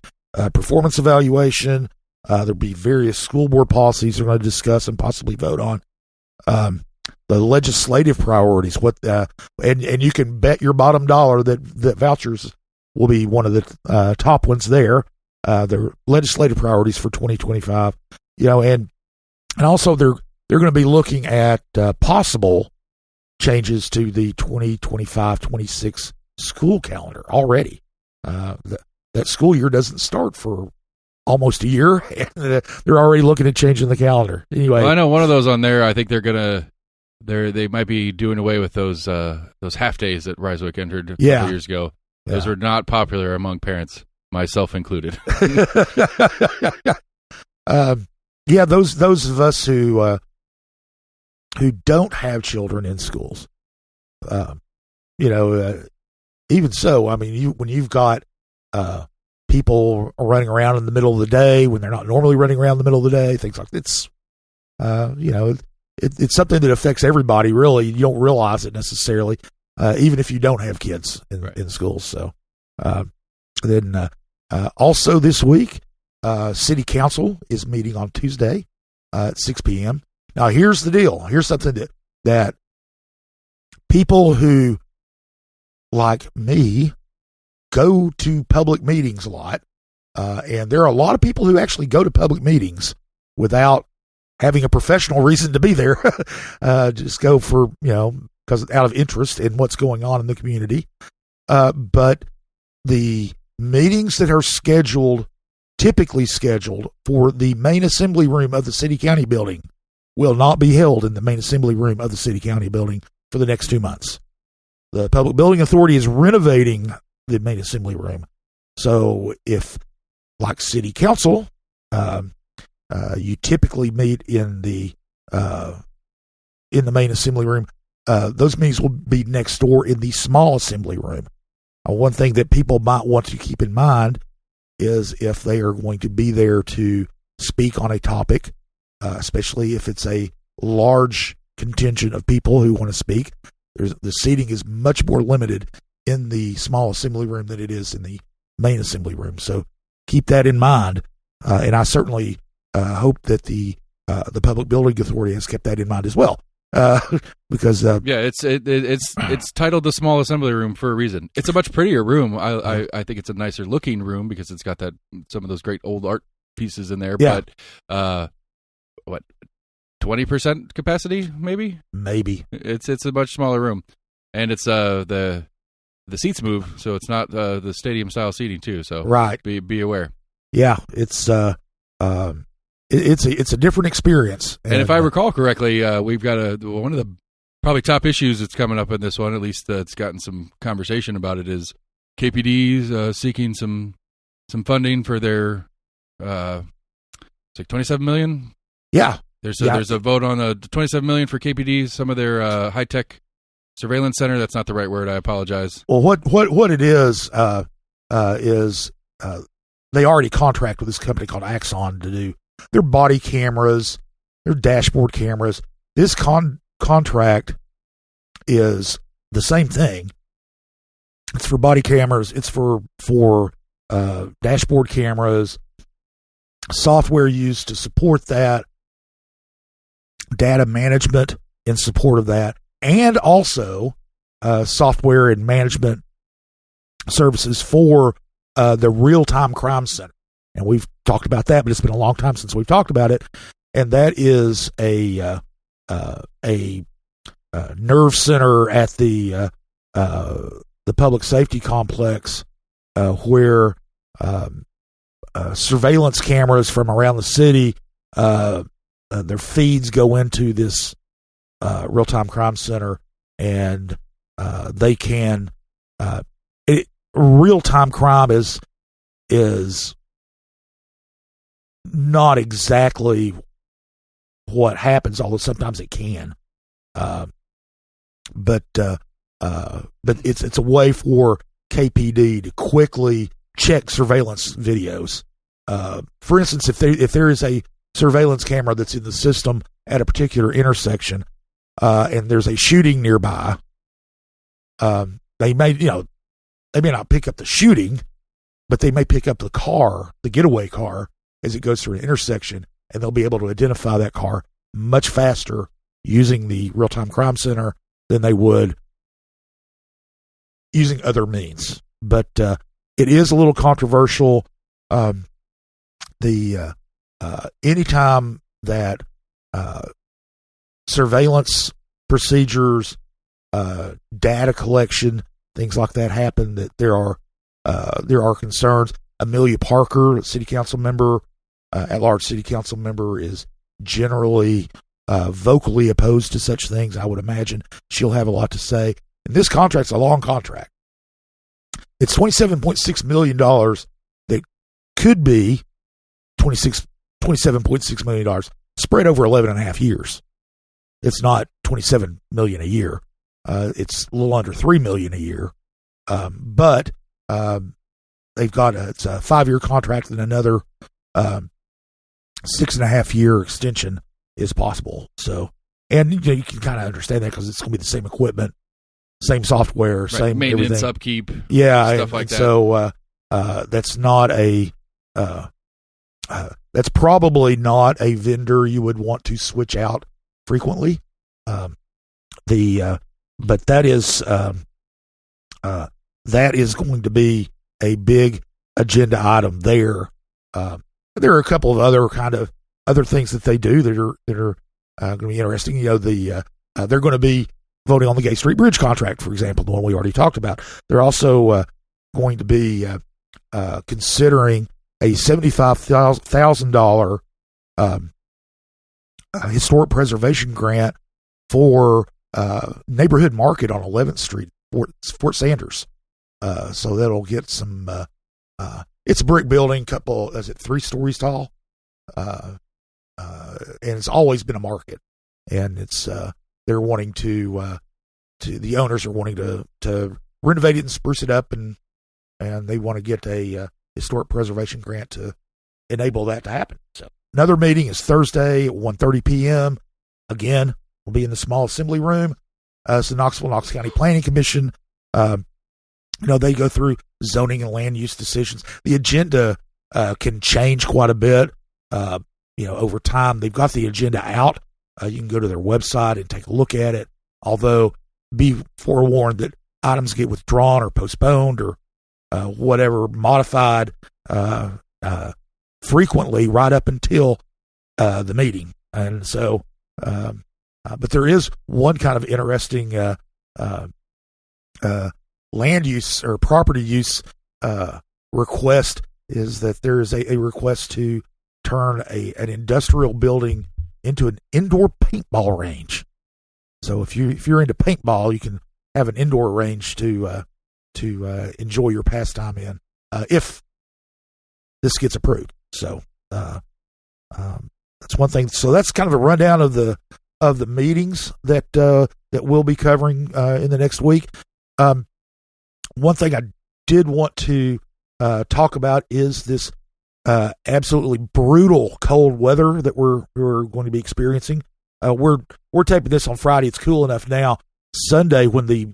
performance evaluation. There'll be various school board policies they're going to discuss and possibly vote on. The legislative priorities, and you can bet your bottom dollar that vouchers will be one of the top ones there. their legislative priorities for 2025. And also they're going to be looking at possible changes to the 2025-26 school calendar already. That school year doesn't start for almost a year, and they're already looking at changing the calendar. Anyway, well, I know one of those on there. I think they might be doing away with those half days that Ryswick entered a couple years ago. Those were not popular among parents, myself included. Those of us who don't have children in schools, even so, I mean, when you've got people running around in the middle of the day when they're not normally running around in the middle of the day, things like this, it's something that affects everybody. Really, you don't realize it necessarily, even if you don't have kids in schools. So, then also this week, City Council is meeting on Tuesday at 6 p.m. Now, here's the deal. Here's something that people who, like me, go to public meetings a lot, and there are a lot of people who actually go to public meetings without having a professional reason to be there. Just go for, because out of interest in what's going on in the community. But the meetings that are typically scheduled for the main assembly room of the city-county building will not be held in the main assembly room of the city-county building for the next 2 months. The Public Building Authority is renovating the main assembly room. So if, like City Council, you typically meet in the main assembly room, those meetings will be next door in the small assembly room. One thing that people might want to keep in mind is if they are going to be there to speak on a topic, especially if it's a large contingent of people who want to speak, the seating is much more limited in the small assembly room than it is in the main assembly room. So keep that in mind, and I certainly hope that the Public Building Authority has kept that in mind as well. Because it's titled the small assembly room for a reason. It's a much prettier room. I think it's a nicer looking room because it's got some of those great old art pieces in there. Yeah. But 20% capacity, maybe. It's a much smaller room, and it's the seats move, so it's not the stadium style seating too. So right, be aware. Yeah, it's a different experience. And if I recall correctly, we've got one of the probably top issues that's coming up in this one, at least that's gotten some conversation about it, is KPD's seeking some funding for their it's like $27 million. Yeah. There's a vote on $27 million for KPD, some of their high-tech surveillance center. That's not the right word. I apologize. Well, what it is they already contract with this company called Axon to do their body cameras, their dashboard cameras. This contract is the same thing. It's for body cameras. It's for dashboard cameras, software used to support that, data management in support of that, and also software and management services for the real-time crime center. And we've talked about that, but it's been a long time since we've talked about it. And that is a nerve center at the public safety complex where surveillance cameras from around the city, their feeds go into this real-time crime center, and they can real-time crime is not exactly what happens, although sometimes it can. But it's a way for KPD to quickly check surveillance videos. For instance, if there is a surveillance camera that's in the system at a particular intersection, and there's a shooting nearby, they may not pick up the shooting, but they may pick up the getaway car, as it goes through an intersection, and they'll be able to identify that car much faster using the real-time crime center than they would using other means. But it is a little controversial. the anytime that surveillance procedures, data collection, things like that happen, that there are concerns. Amelia Parker, city council member, at-large city council member, is generally vocally opposed to such things. I would imagine she'll have a lot to say. And this contract's a long contract. It's $27.6 million that could be $27.6 million spread over 11 and a half years. It's not $27 million a year. It's a little under $3 million a year. But they've got it's a 5-year contract, and another 6.5 year extension is possible. So, and you can kind of understand that because it's going to be the same equipment, same software, right, same maintenance, everything. Upkeep, stuff like that. So that's not a that's probably not a vendor you would want to switch out frequently. But that is going to be a big agenda item there. There are a couple of other things that they do that are going to be interesting. They're going to be voting on the Gay Street Bridge contract, for example, the one we already talked about. They're also going to be considering a $75,000 historic preservation grant for neighborhood market on 11th Street, Fort Sanders. So that'll get some. It's a brick building, 3 stories tall, and it's always been a market. And it's they're wanting to the owners are wanting to renovate it and spruce it up, and they want to get a historic preservation grant to enable that to happen. So another meeting is Thursday at 1:30 p.m. Again, we'll be in the small assembly room. It's the Knoxville-Knox County Planning Commission. They go through zoning and land use decisions. The agenda can change quite a bit. Over time. They've got the agenda out. You can go to their website and take a look at it. Although, be forewarned that items get withdrawn or postponed or whatever, modified frequently right up until the meeting. And so, but there is one kind of interesting land use or property use request, is that there is a request to turn an industrial building into an indoor paintball range. So if you're into paintball, you can have an indoor range to enjoy your pastime in, if this gets approved. So that's one thing. So that's kind of a rundown of the meetings that we'll be covering in the next week. One thing I did want to talk about is this absolutely brutal cold weather that we're going to be experiencing. We're taping this on Friday. It's cool enough now. Sunday, when the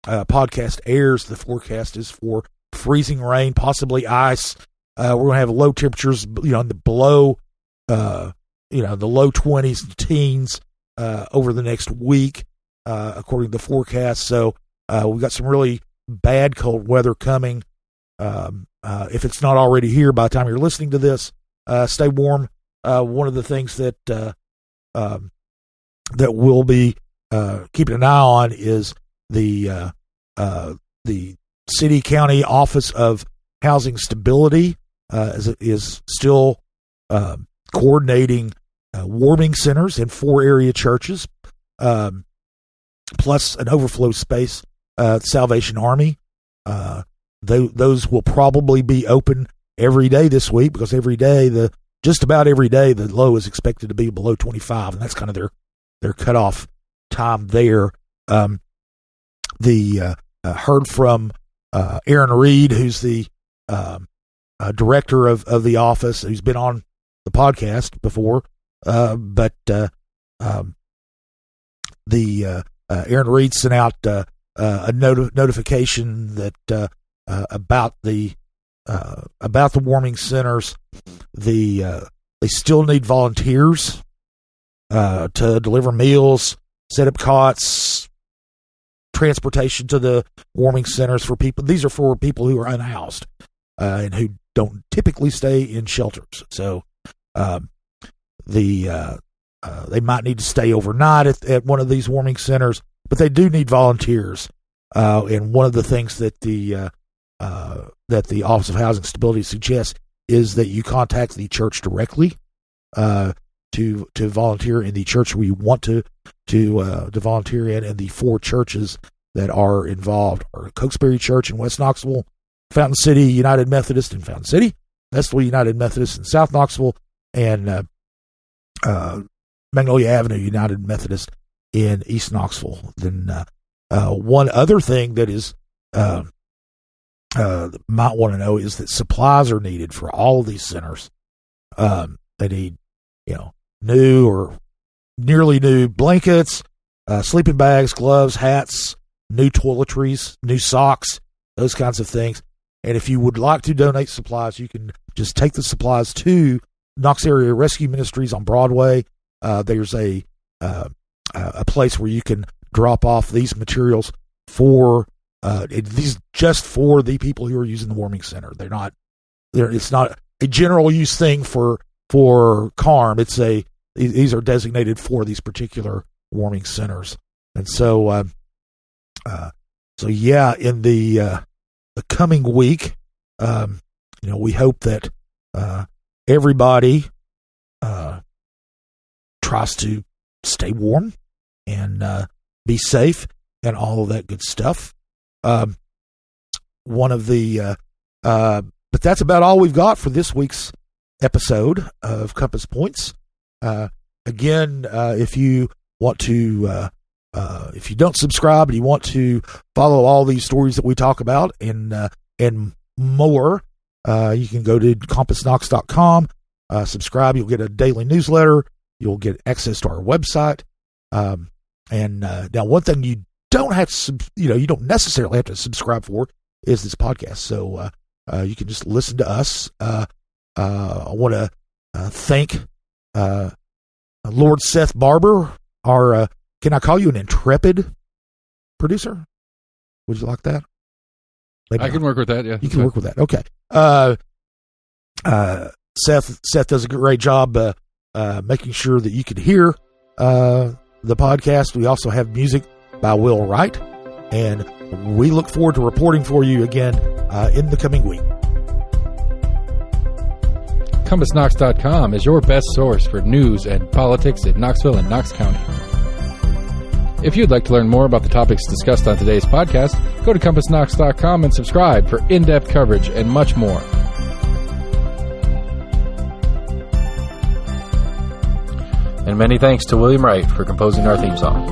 podcast airs, the forecast is for freezing rain, possibly ice. We're going to have low temperatures, in the below, the low 20s and teens over the next week, according to the forecast. So we've got some really bad cold weather coming. If it's not already here by the time you're listening to this, stay warm. One of the things that we'll be keeping an eye on is the city county office of housing stability is still coordinating warming centers in 4 area churches, plus an overflow space, Salvation Army. Those will probably be open every day this week, because just about every day the low is expected to be below 25, and that's kind of their cutoff time there. Heard from Aaron Reed, who's the director of the office, who's been on the podcast before, but Aaron Reed sent out a notification that about the warming centers. They still need volunteers to deliver meals, set up cots, transportation to the warming centers for people. These are for people who are unhoused and who don't typically stay in shelters. So they might need to stay overnight at one of these warming centers, but they do need volunteers. And one of the things that the Office of Housing Stability suggests is that you contact the church directly to volunteer in the church where you want to volunteer in, and the 4 churches that are involved are Cokesbury Church in West Knoxville, Fountain City United Methodist in Fountain City, Vestal United Methodist in South Knoxville, and Magnolia Avenue United Methodist in East Knoxville. Then one other thing that is might want to know is that supplies are needed for all of these centers. They need, new or nearly new blankets, sleeping bags, gloves, hats, new toiletries, new socks, those kinds of things. And if you would like to donate supplies, you can just take the supplies to Knox Area Rescue Ministries on Broadway. There's a place where you can drop off these materials for these just for the people who are using the warming center. It's not a general use thing for CARM. These are designated for these particular warming centers. And so in the coming week, we hope that everybody tries to stay warm and be safe and all of that good stuff. But that's about all we've got for this week's episode of Compass Points. Again, if you want to, if you don't subscribe and you want to follow all these stories that we talk about and more, you can go to CompassKnox.com, subscribe. You'll get a daily newsletter. You'll get access to our website. And now, one thing you don't have to, you don't necessarily have to subscribe for is this podcast. So you can just listen to us. I want to thank Lord Seth Barber, our can I call you an intrepid producer? Would you like that? Maybe I can work with that. Yeah, you can work with that. Okay. Seth does a great job making sure that you can hear the podcast. We also have music by Will Wright, and we look forward to reporting for you again in the coming week. CompassKnox.com is your best source for news and politics in Knoxville and Knox County. If you'd like to learn more about the topics discussed on today's podcast, go to CompassKnox.com and subscribe for in-depth coverage and much more. And many thanks to William Wright for composing our theme song.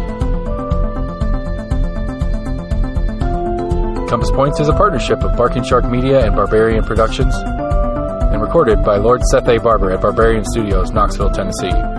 Compass Points is a partnership of Barking Shark Media and Barbarian Productions, and recorded by Lord Seth A. Barber at Barbarian Studios, Knoxville, Tennessee.